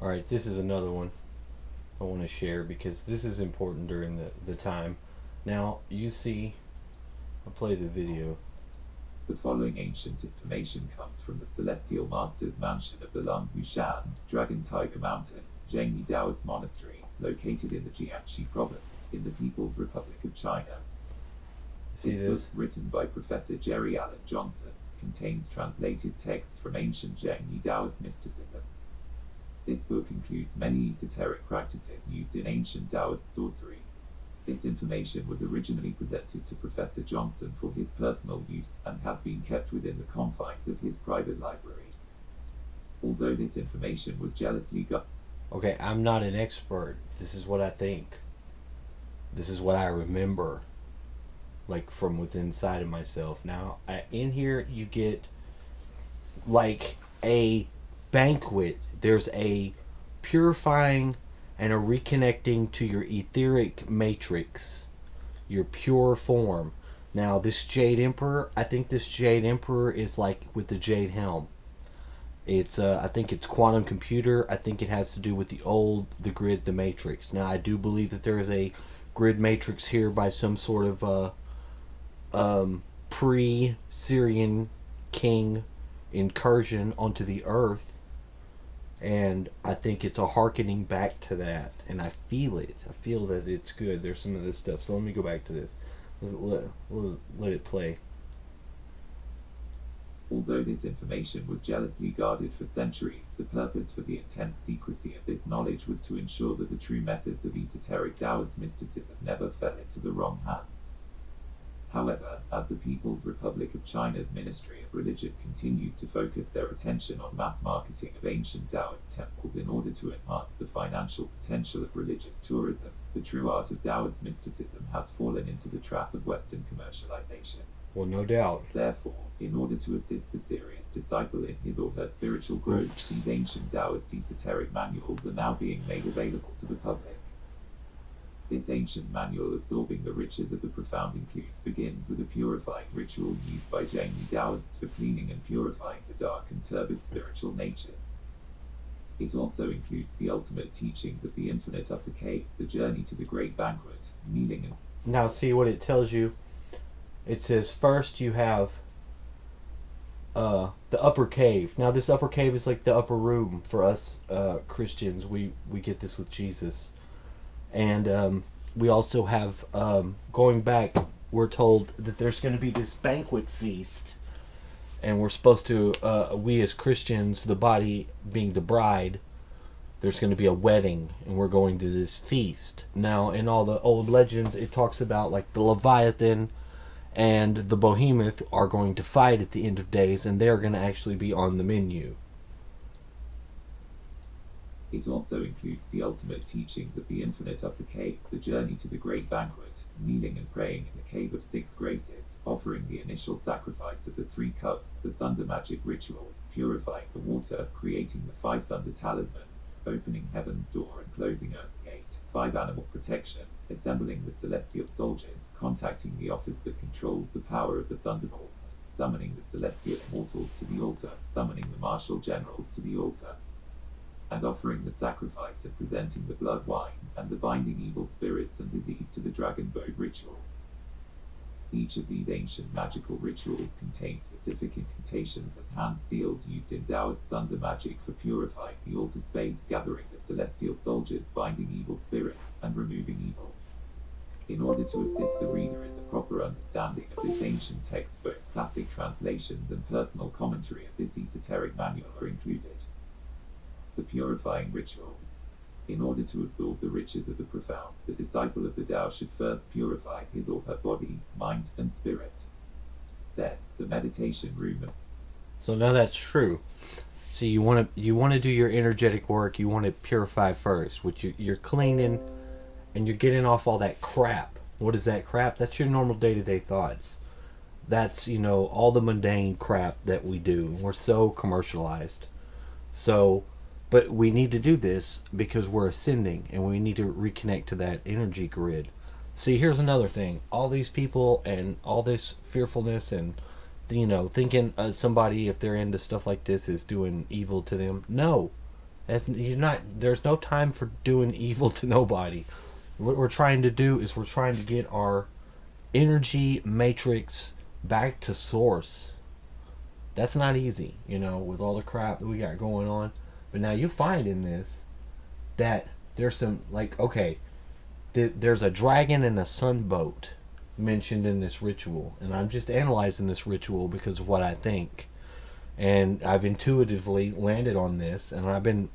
All right, this is another one I want to share because this is important during the time. Now, you see, I'll play the video. The following ancient information comes from the Celestial Master's mansion of the Lung Hushan, Dragon Tiger Mountain, Zhengyi Daoist Monastery, located in the Jiangxi province, in the People's Republic of China. See This book, this? written by Professor Jerry Allen Johnson, contains translated texts from ancient Zhengyi Daoist mysticism. This book includes many esoteric practices used in ancient Daoist sorcery. This information was originally presented to Professor Johnson for his personal use and has been kept within the confines of his private library. Although this information was jealously guarded. Okay, I'm not an expert. This is what I think. This is what I remember, like from within inside of myself. Now, in here, you get like a banquet. There's a purifying and a reconnecting to your etheric matrix, your pure form. Now, this Jade Emperor, I think this Jade Emperor is like with the Jade Helm. It's I think it's quantum computer. I think it has to do with the grid, the matrix. Now, I do believe that there is a grid matrix here by some sort of pre-Syrian king incursion onto the earth, and I think it's a harkening back to that, and I feel it. I feel that it's good. There's some of this stuff. So let me go back to this. Let it play. Although this information was jealously guarded for centuries, the purpose for the intense secrecy of this knowledge was to ensure that the true methods of esoteric Taoist mysticism never fell into the wrong hands. However, as the People's Republic of China's Ministry of Religion continues to focus their attention on mass marketing of ancient Taoist temples in order to enhance the financial potential of religious tourism, the true art of Taoist mysticism has fallen into the trap of Western commercialization. Well, no doubt. Therefore, in order to assist the serious disciple in his or her spiritual growth, Oops. these ancient Taoist esoteric manuals are now being made available to the public. This ancient manual absorbing the riches of the profound includes begins with a purifying ritual used by Zhengyi Taoists for cleaning and purifying the dark and turbid spiritual natures. It also includes the ultimate teachings of the infinite upper cave, the journey to the great banquet, kneeling and Now, see what it tells you. It says first you have the upper cave. Now, this upper cave is like the upper room for us Christians. We get this with Jesus, and we also have going back. We're told that there's going to be this banquet feast, and we're supposed to we as Christians, the body being the bride. There's going to be a wedding, and we're going to this feast. Now, in all the old legends, it talks about like the Leviathan and the behemoth are going to fight at the end of days, and they're going to actually be on the menu. it also includes the ultimate teachings of the infinite upper cave, the journey to the great banquet, kneeling and praying in the cave of six graces, offering the initial sacrifice of the three cups, the thunder magic ritual, purifying the water, creating the five thunder talismans, opening heaven's door and closing earth's gate, five animal protection, assembling the celestial soldiers, contacting the office that controls the power of the thunderbolts, summoning the celestial immortals to the altar, summoning the martial generals to the altar, and offering the sacrifice and presenting the blood wine, and the binding evil spirits and disease to the dragon boat ritual. Each of these ancient magical rituals contains specific incantations and hand seals used in Taoist thunder magic for purifying the altar space, gathering the celestial soldiers, binding evil spirits, and removing evil. In order to assist the reader in the proper understanding of this ancient text, both classic translations and personal commentary of this esoteric manual are included. The purifying ritual. In order to absorb the riches of the profound, the disciple of the Tao should first purify his or her body, mind, and spirit. Then, the meditation room. So now that's true. So you want to do your energetic work. You want to purify first, which you're cleaning, and you're getting off all that crap. What is that crap? That's your normal day-to-day thoughts. That's all the mundane crap that we do. We're so commercialized. So, but we need to do this because we're ascending, and we need to reconnect to that energy grid. See, here's another thing. All these people and all this fearfulness and thinking somebody, if they're into stuff like this, is doing evil to them. No, That's you're not. There's no time for doing evil to nobody. What we're trying to do is we're trying to get our energy matrix back to source. That's not easy, with all the crap that we got going on. But now you find in this that there's some, like, okay, there's a dragon and a sunboat mentioned in this ritual, and I'm just analyzing this ritual because of what I think, and I've intuitively landed on this, and I've been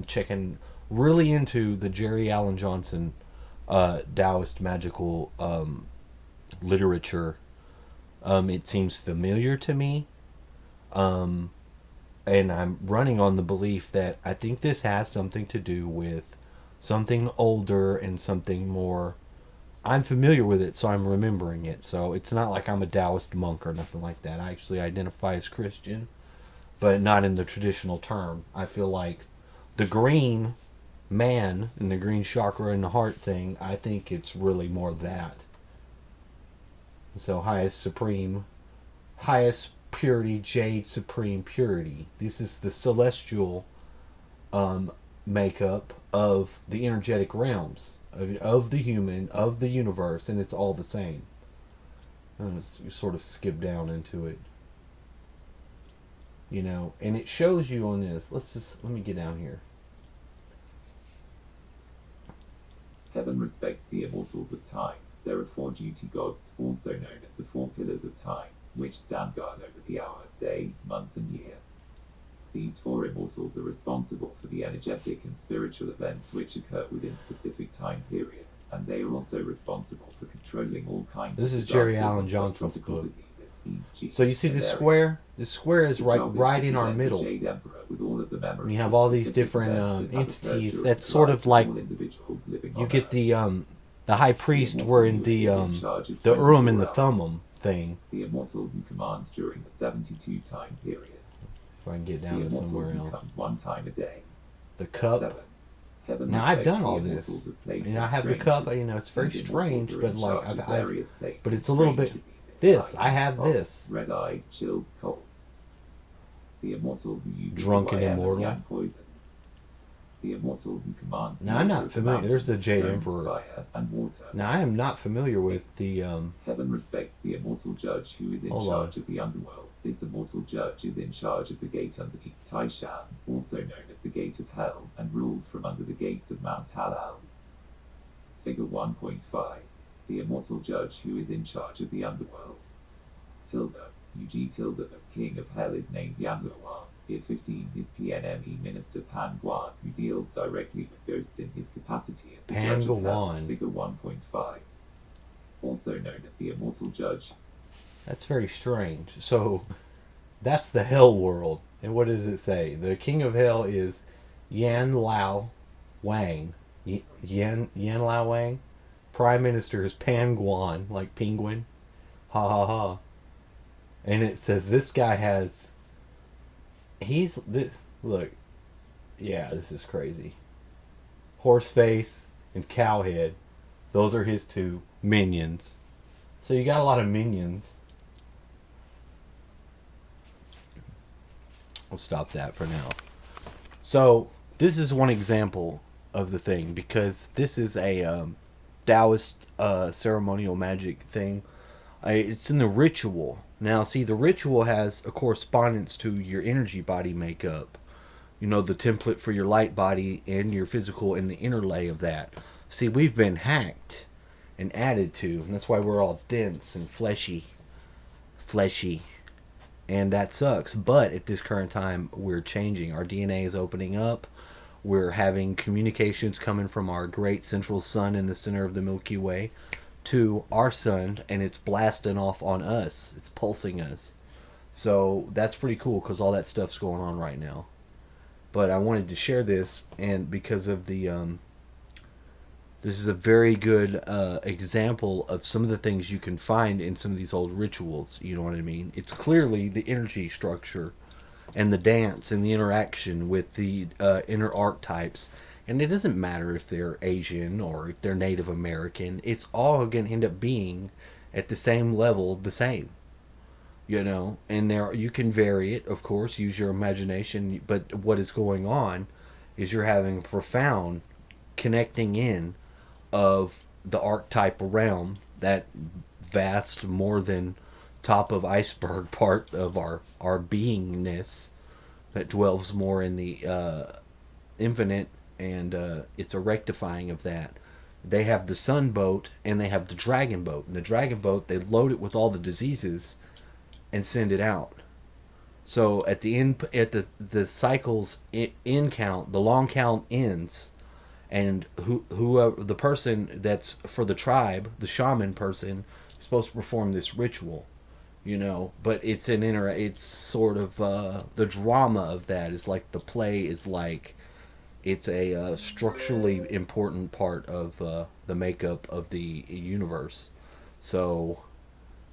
checking really into the Jerry Allen Johnson Daoist magical literature. It seems familiar to me, um, and I'm running on the belief that I think this has something to do with something older and something more. I'm familiar with it, so I'm remembering it. So it's not like I'm a Taoist monk or nothing like that. I actually identify as Christian, but not in the traditional term. I feel like the green man and the green chakra and the heart thing, I think it's really more that. So highest purity, jade supreme purity. This is the celestial um, makeup of the energetic realms of the human, of the universe, and it's all the same. You sort of skip down into it, and it shows you on this. Let me get down here. Heaven respects the immortals of time. There are four duty gods, also known as the four pillars of time, which stand guard over the hour, day, month, and year. These four immortals are responsible for the energetic and spiritual events which occur within specific time periods, and they are also responsible for controlling all kinds This of is Jerry disasters Allen and Johnson's subtropical book. diseases, e.g. So you see this malaria. square? This square is The right job is right to in our present the middle. Jade Emperor with all of the memories And you have of all these specific different events that have occurred entities. during That's the sort lives of like all individuals living you on get Earth. the high priest The were immortal in who the is in charge of the Urim and 24 the hours. Thummim thing. The immortal who commands during the 72 time periods. If I can get The down to immortal somewhere who else. comes one time a day. The cup. 7. Heaven Now I've respects done the all this. immortals of plagues I and have the strange cup. diseases. It's very These immortals strange, are but in like charge of I've various plagues but and it's a little strange bit. diseases This like I have pox, this. red eye, chills, colds. The immortal who uses Drunken the YM and immortal. Yang poisons. The immortal who commands the Now I'm order not of the familiar. There's the mountains, Jade stones, Emperor. fire, and water. Now I am not familiar with the Heaven respects the immortal judge who is in Hold charge of the underworld. This immortal judge is in charge of the gate underneath Taishan, also known as the gate of hell, and rules from under the gates of Mount Halal. Figure 1.5. The immortal judge who is in charge of the underworld. Tilda, UG Tilda, the king of hell, is named Yan Luan. At 15, his PNME minister Pan Guan, who deals directly with ghosts in his capacity as the Pan judge of hell. Guan. Figure 1.5. Also known as the immortal judge. That's very strange. So that's the hell world. And what does it say? The king of hell is Yan Lao Wang. Yan Lao Wang. Prime minister is Pan Guan, like penguin. Ha ha ha. And it says this guy has. He's this. Look. Yeah, this is crazy. Horse face and cow head. Those are his two minions. So you got a lot of minions. We'll stop that for now. So this is one example of the thing because this is a Taoist ceremonial magic thing. It's in the ritual. Now, see, the ritual has a correspondence to your energy body makeup. The template for your light body and your physical and the interlay of that. See, we've been hacked and added to, and that's why we're all dense and fleshy. And that sucks. But at this current time, we're changing. Our DNA is opening up. We're having communications coming from our great central sun in the center of the Milky Way to our sun, and it's blasting off on us. It's pulsing us. So that's pretty cool because all that stuff's going on right now. But I wanted to share this, and because of the this is a very good example of some of the things you can find in some of these old rituals. You know what I mean? It's clearly the energy structure and the dance and the interaction with the inner archetypes. And it doesn't matter if they're Asian or if they're Native American. It's all going to end up being at the same level, the same. And there you can vary it, of course, use your imagination. But what is going on is you're having profound connecting in of the archetype realm, that vast, more than top of iceberg part of our beingness that dwells more in the infinite, and it's a rectifying of that. They have the sun boat and they have the dragon boat. And the dragon boat, they load it with all the diseases and send it out. So at the end, at the cycle's in count, the long count ends, and whoever the person that's for the tribe, the shaman person, is supposed to perform this ritual, but it's sort of the drama of that is like the play is like it's a structurally important part of the makeup of the universe. So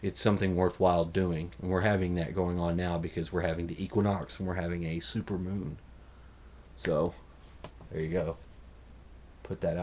it's something worthwhile doing, and we're having that going on now because we're having the equinox and we're having a super moon. So there you go. Put that out.